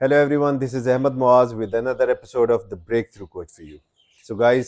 Hello everyone, this is Ahmed Muaz with another episode of the Breakthrough Coach for you. So guys,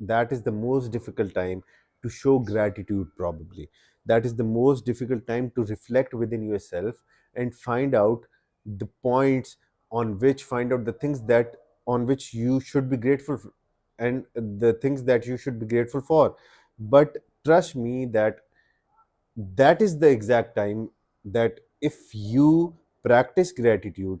that is the most difficult time to show gratitude. Probably that is the most difficult time to reflect within yourself and find out the points find out the things that on which you should be grateful for, and the things that you should be grateful for. But trust me that that is the exact time that if you practice gratitude,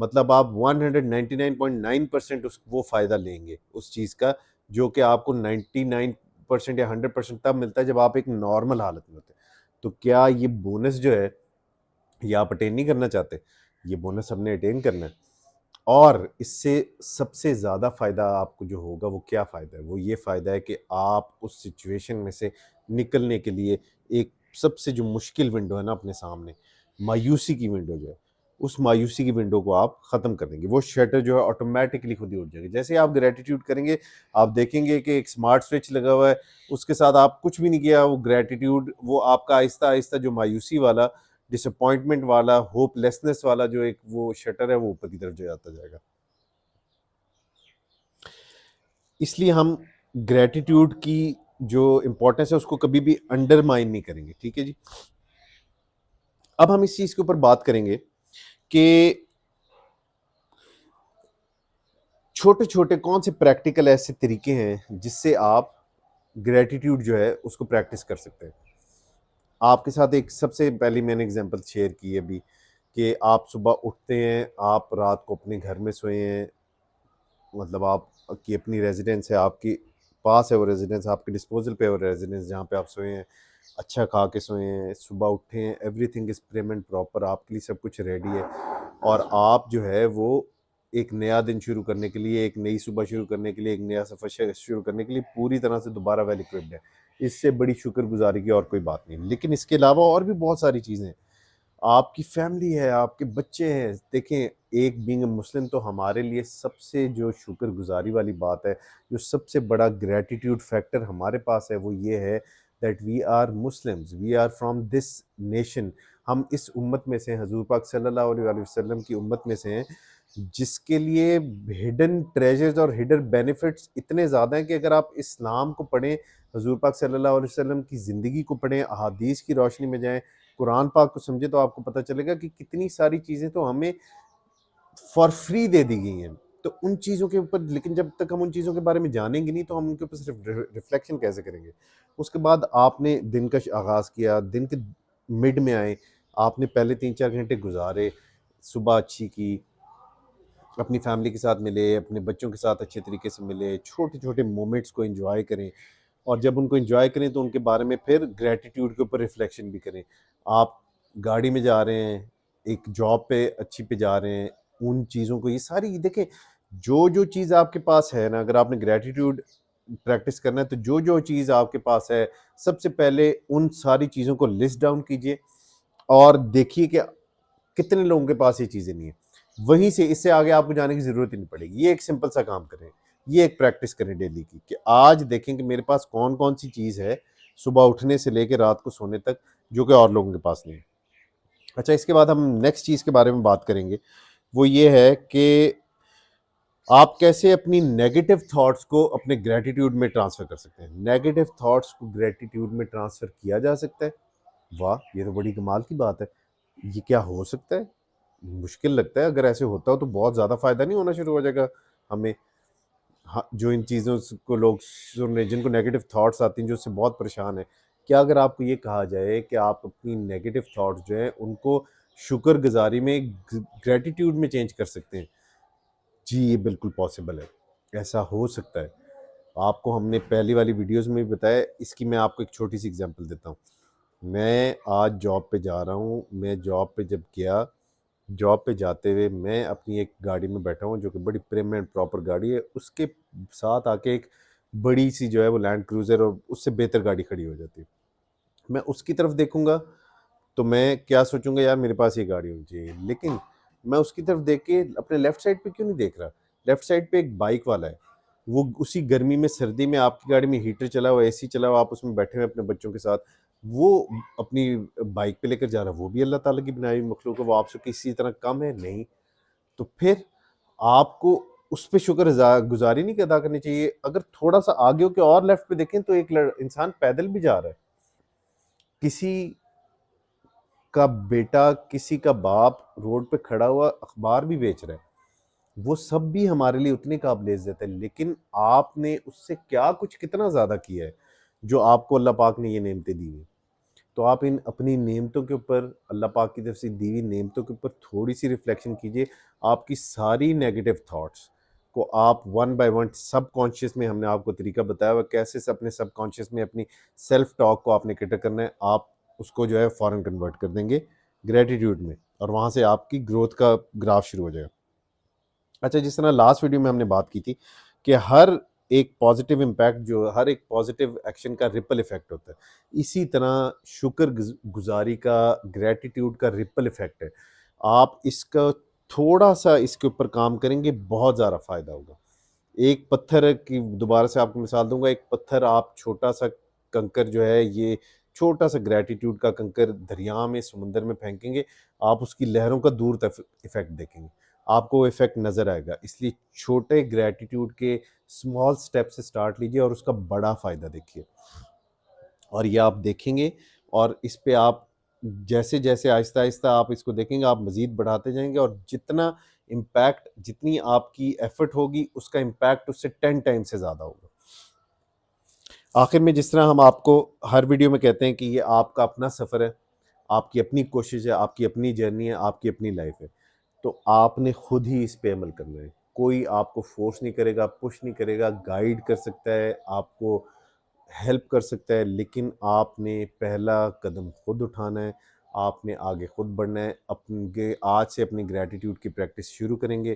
مطلب آپ 199.9% وہ فائدہ لیں گے اس چیز کا، جو کہ آپ کو 99% یا 100% تب ملتا ہے جب آپ ایک نارمل حالت میں ہوتے ہیں۔ تو کیا یہ بونس جو ہے یہ آپ اٹین نہیں کرنا چاہتے؟ یہ بونس ہم نے اٹین کرنا ہے، اور اس سے سب سے زیادہ فائدہ آپ کو جو ہوگا وہ کیا فائدہ ہے؟ وہ یہ فائدہ ہے کہ آپ اس سچویشن میں سے نکلنے کے لیے ایک سب سے جو مشکل ونڈو ہے نا اپنے سامنے، مایوسی کی ونڈو جو ہے، اس مایوسی کی ونڈو کو آپ ختم کر دیں گے۔ وہ شٹر جو ہے آٹومیٹکلی خود ہی اٹھ جائے گا۔ جیسے آپ گریٹیٹیوڈ کریں گے، آپ دیکھیں گے کہ ایک سمارٹ سوئچ لگا ہوا ہے، اس کے ساتھ آپ کچھ بھی نہیں کیا، وہ گریٹیٹیوڈ وہ آپ کا آہستہ آہستہ جو مایوسی والا، ڈس اپوائنٹمنٹ والا، ہوپ لیسنس والا جو ایک وہ شٹر ہے وہ اوپر کی طرف جاتا جائے گا۔ اس لیے ہم گریٹیٹیوڈ کی جو امپورٹنس ہے اس کو کبھی بھی انڈرمائن نہیں کریں گے، ٹھیک ہے جی۔ اب ہم اس چیز کے اوپر بات کریں گے کہ چھوٹے چھوٹے کون سے پریکٹیکل ایسے طریقے ہیں جس سے آپ گریٹیٹیوڈ جو ہے اس کو پریکٹس کر سکتے ہیں۔ آپ کے ساتھ ایک سب سے پہلی میں نے اگزامپل شیئر کی ہے ابھی، کہ آپ صبح اٹھتے ہیں، آپ رات کو اپنے گھر میں سوئے ہیں، مطلب آپ کی اپنی ریزیڈنس ہے، آپ کی پاس ہے وہ ریزیڈنس، آپ کے ڈسپوزل پہ ہے وہ ریزیڈنس جہاں پہ آپ سوئے ہیں، اچھا کھا کے سوئے ہیں، صبح اٹھے ہیں، every thing is Prem and proper, آپ کے لیے سب کچھ ریڈی ہے، اور آپ جو ہے وہ ایک نیا دن شروع کرنے کے لیے، ایک نئی صبح شروع کرنے کے لیے، ایک نیا سفر شروع کرنے کے لیے پوری طرح سے دوبارہ ویل اکوپڈ ہے۔ اس سے بڑی شکر گزاری کی اور کوئی بات نہیں۔ لیکن اس کے علاوہ اور بھی بہت ساری چیزیں ہیں، آپ کی فیملی ہے، آپ کے بچے ہیں۔ دیکھیں، ایک بینگ اے مسلم تو ہمارے لیے سب سے جو شکر گزاری والی بات ہے، جو سب سے بڑا گریٹیٹیوڈ فیکٹر ہمارے پاس ہے، وہ یہ ہے that we are Muslims, we are from this nation. ہم اس امت میں سے ہیں، حضور پاک صلی اللہ علیہ وآلہ وسلم کی امت میں سے ہیں، جس کے لیے ہڈن ٹریجرز اور ہڈن بینیفٹس اتنے زیادہ ہیں کہ اگر آپ اسلام کو پڑھیں، حضور پاک صلی اللہ علیہ وسلم کی زندگی کو پڑھیں، احادیث کی روشنی میں جائیں، قرآن پاک کو سمجھے، تو آپ کو پتہ چلے گا کہ کتنی ساری چیزیں تو ہمیں فار فری دے دی گئی ہیں۔ تو ان چیزوں کے اوپر، لیکن جب تک ہم ان چیزوں کے بارے میں جانیں گے نہیں تو ہم ان کے اوپر صرف ریفلیکشن کیسے کریں گے؟ اس کے بعد آپ نے دن کا آغاز کیا، دن کے مڈ میں آئے، آپ نے پہلے 3-4 گھنٹے گزارے، صبح اچھی کی، اپنی فیملی کے ساتھ ملے، اپنے بچوں کے ساتھ اچھے طریقے سے ملے، چھوٹے چھوٹے مومنٹس کو انجوائے کریں، اور جب ان کو انجوائے کریں تو ان کے بارے میں پھر گریٹیٹیوڈ کے اوپر ریفلیکشن بھی کریں۔ آپ گاڑی میں جا رہے ہیں، ایک جاب پہ اچھی پہ جا رہے ہیں، ان چیزوں کو، یہ ساری دیکھیں، جو چیز آپ کے پاس ہے نا، اگر آپ نے گریٹیٹیوڈ پریکٹس کرنا ہے تو جو چیز آپ کے پاس ہے، سب سے پہلے ان ساری چیزوں کو لسٹ ڈاؤن کیجئے اور دیکھیے کہ کتنے لوگوں کے پاس یہ چیزیں نہیں ہیں۔ وہیں سے اس سے آگے آپ کو جانے کی ضرورت ہی نہیں پڑے گی۔ یہ ایک سمپل سا کام کریں، یہ ایک پریکٹس کریں ڈیلی کی، کہ آج دیکھیں کہ میرے پاس کون کون سی چیز ہے صبح اٹھنے سے لے کے رات کو سونے تک جو کہ اور لوگوں کے پاس نہیں ہے۔ اچھا، اس کے بعد ہم نیکسٹ چیز کے بارے میں بات کریں گے، وہ یہ ہے کہ آپ کیسے اپنی نیگیٹو تھاٹس کو اپنے گریٹیٹیوڈ میں ٹرانسفر کر سکتے ہیں۔ نیگیٹو تھاٹس کو گریٹیٹیوڈ میں ٹرانسفر کیا جا سکتا ہے؟ واہ، یہ تو بڑی کمال کی بات ہے۔ یہ کیا ہو سکتا ہے؟ مشکل لگتا ہے۔ اگر ایسے ہوتا ہو تو بہت زیادہ فائدہ نہیں ہونا شروع ہو جائے گا ہمیں؟ جو ان چیزوں کو لوگ سن رہے ہیں، جن کو نیگیٹو تھاٹس آتی ہیں، جو اس سے بہت پریشان ہیں، کیا اگر آپ کو یہ کہا جائے کہ آپ اپنی نیگیٹو تھاٹس جو ہیں ان کو شکر گزاری میں، گریٹیٹیوڈ میں چینج کر سکتے ہیں؟ جی، یہ بالکل پاسبل ہے، ایسا ہو سکتا ہے۔ آپ کو ہم نے پہلی والی ویڈیوز میں بھی بتایا، اس کی میں آپ کو ایک چھوٹی سی اگزامپل دیتا ہوں۔ میں آج جاب پہ جا رہا ہوں، میں جاب پہ جب گیا، جاب پہ جاتے ہوئے میں اپنی ایک گاڑی میں بیٹھا ہوں جو کہ بڑی پریم اینڈ پراپر گاڑی ہے، اس کے ساتھ آ کے ایک بڑی سی جو ہے وہ لینڈ کروزر اور اس سے بہتر گاڑی کھڑی ہو جاتی ہے۔ میں اس کی طرف دیکھوں گا تو میں کیا سوچوں گا، یار میرے پاس یہ گاڑی ہونی چاہیے، لیکن میں اس کی طرف دیکھ کے اپنے لیفٹ سائڈ پہ کیوں نہیں دیکھ رہا؟ لیفٹ سائڈ پہ ایک بائک والا ہے، وہ اسی گرمی میں، سردی میں آپ کی گاڑی میں ہیٹر چلا ہوا، اے سی چلا ہوا، آپ اس میں بیٹھے ہوئے اپنے بچوں کے ساتھ، وہ اپنی بائک پہ لے کر جا رہا ہے، وہ بھی اللہ تعالیٰ کی بنائی ہوئی مخلوق ہے، وہ آپ سے کسی طرح کم ہے نہیں؟ تو پھر آپ کو اس پہ شکر گزاری نہیں ادا کرنی چاہیے؟ اگر تھوڑا سا آگے ہو کے اور لیفٹ پہ دیکھیں تو ایک انسان پیدل بھی جا رہا ہے، کسی کا بیٹا، کسی کا باپ روڈ پہ کھڑا ہوا اخبار بھی بیچ رہا ہے، وہ سب بھی ہمارے لیے اتنے قابل عزت ہے، لیکن آپ نے اس سے کیا کچھ کتنا زیادہ کیا ہے جو آپ کو اللہ پاک نے یہ نعمتیں دی ہیں؟ تو آپ ان اپنی نعمتوں کے اوپر، اللہ پاک کی طرف سے دی ہوئی نعمتوں کے اوپر تھوڑی سی ریفلیکشن کیجئے. آپ کی ساری نیگیٹو تھاٹس کو آپ one by one sub conscious میں، ہم نے آپ کو طریقہ بتایا ہوا کیسے اپنے سب کانشیس میں اپنی سیلف ٹاک کو آپ نے کیٹر کرنا ہے. آپ اس کو جو ہے فوراً کنورٹ کر دیں گے گریٹیٹیوڈ میں، اور وہاں سے آپ کی گروتھ کا گراف شروع ہو جائے گا. اچھا، جس طرح لاسٹ ویڈیو میں ہم نے بات کی تھی کہ ہر ایک پازیٹیو امپیکٹ، جو ہر ایک پازیٹیو ایکشن کا رپل ایفیکٹ ہوتا ہے، اسی طرح شکر گزاری کا، گریٹیٹیوڈ کا رپل ایفیکٹ ہے. آپ اس کا تھوڑا سا اس کے اوپر کام کریں گے، بہت زیادہ فائدہ ہوگا. ایک پتھر کی دوبارہ سے آپ کو مثال دوں گا. ایک پتھر آپ چھوٹا سا کنکر جو ہے، یہ چھوٹا سا گریٹیٹیوڈ کا کنکر دریا میں، سمندر میں پھینکیں گے، آپ اس کی لہروں کا دور تک ایفیکٹ دیکھیں گے، آپ کو ایفیکٹ نظر آئے گا. اس لیے چھوٹے گریٹیٹیوڈ کے اسمال سٹیپ سے سٹارٹ لیجئے اور اس کا بڑا فائدہ دیکھیے، اور یہ آپ دیکھیں گے. اور اس پہ آپ جیسے جیسے آہستہ آہستہ آپ اس کو دیکھیں گے، آپ مزید بڑھاتے جائیں گے، اور جتنا امپیکٹ، جتنی آپ کی ایفرٹ ہوگی، اس کا امپیکٹ اس سے 10 ٹائم سے زیادہ ہوگا. آخر میں جس طرح ہم آپ کو ہر ویڈیو میں کہتے ہیں کہ یہ آپ کا اپنا سفر ہے، آپ کی اپنی کوشش ہے، آپ کی اپنی جرنی ہے، آپ کی اپنی لائف ہے، تو آپ نے خود ہی اس پہ عمل کرنا ہے. کوئی آپ کو فورس نہیں کرے گا، پش نہیں کرے گا. گائیڈ کر سکتا ہے آپ کو، ہیلپ کر سکتا ہے، لیکن آپ نے پہلا قدم خود اٹھانا ہے. آپ نے آگے خود بڑھنا ہے. اپنے آج سے اپنی گریٹیٹیوڈ کی پریکٹس شروع کریں گے،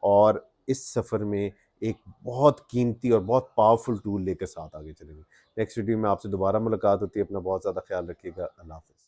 اور اس سفر میں ایک بہت قیمتی اور بہت پاورفل ٹول لے کے ساتھ آگے چلیں گے. نیکسٹ ویڈیو میں آپ سے دوبارہ ملاقات ہوتی ہے. اپنا بہت زیادہ خیال رکھیے گا. اللہ حافظ.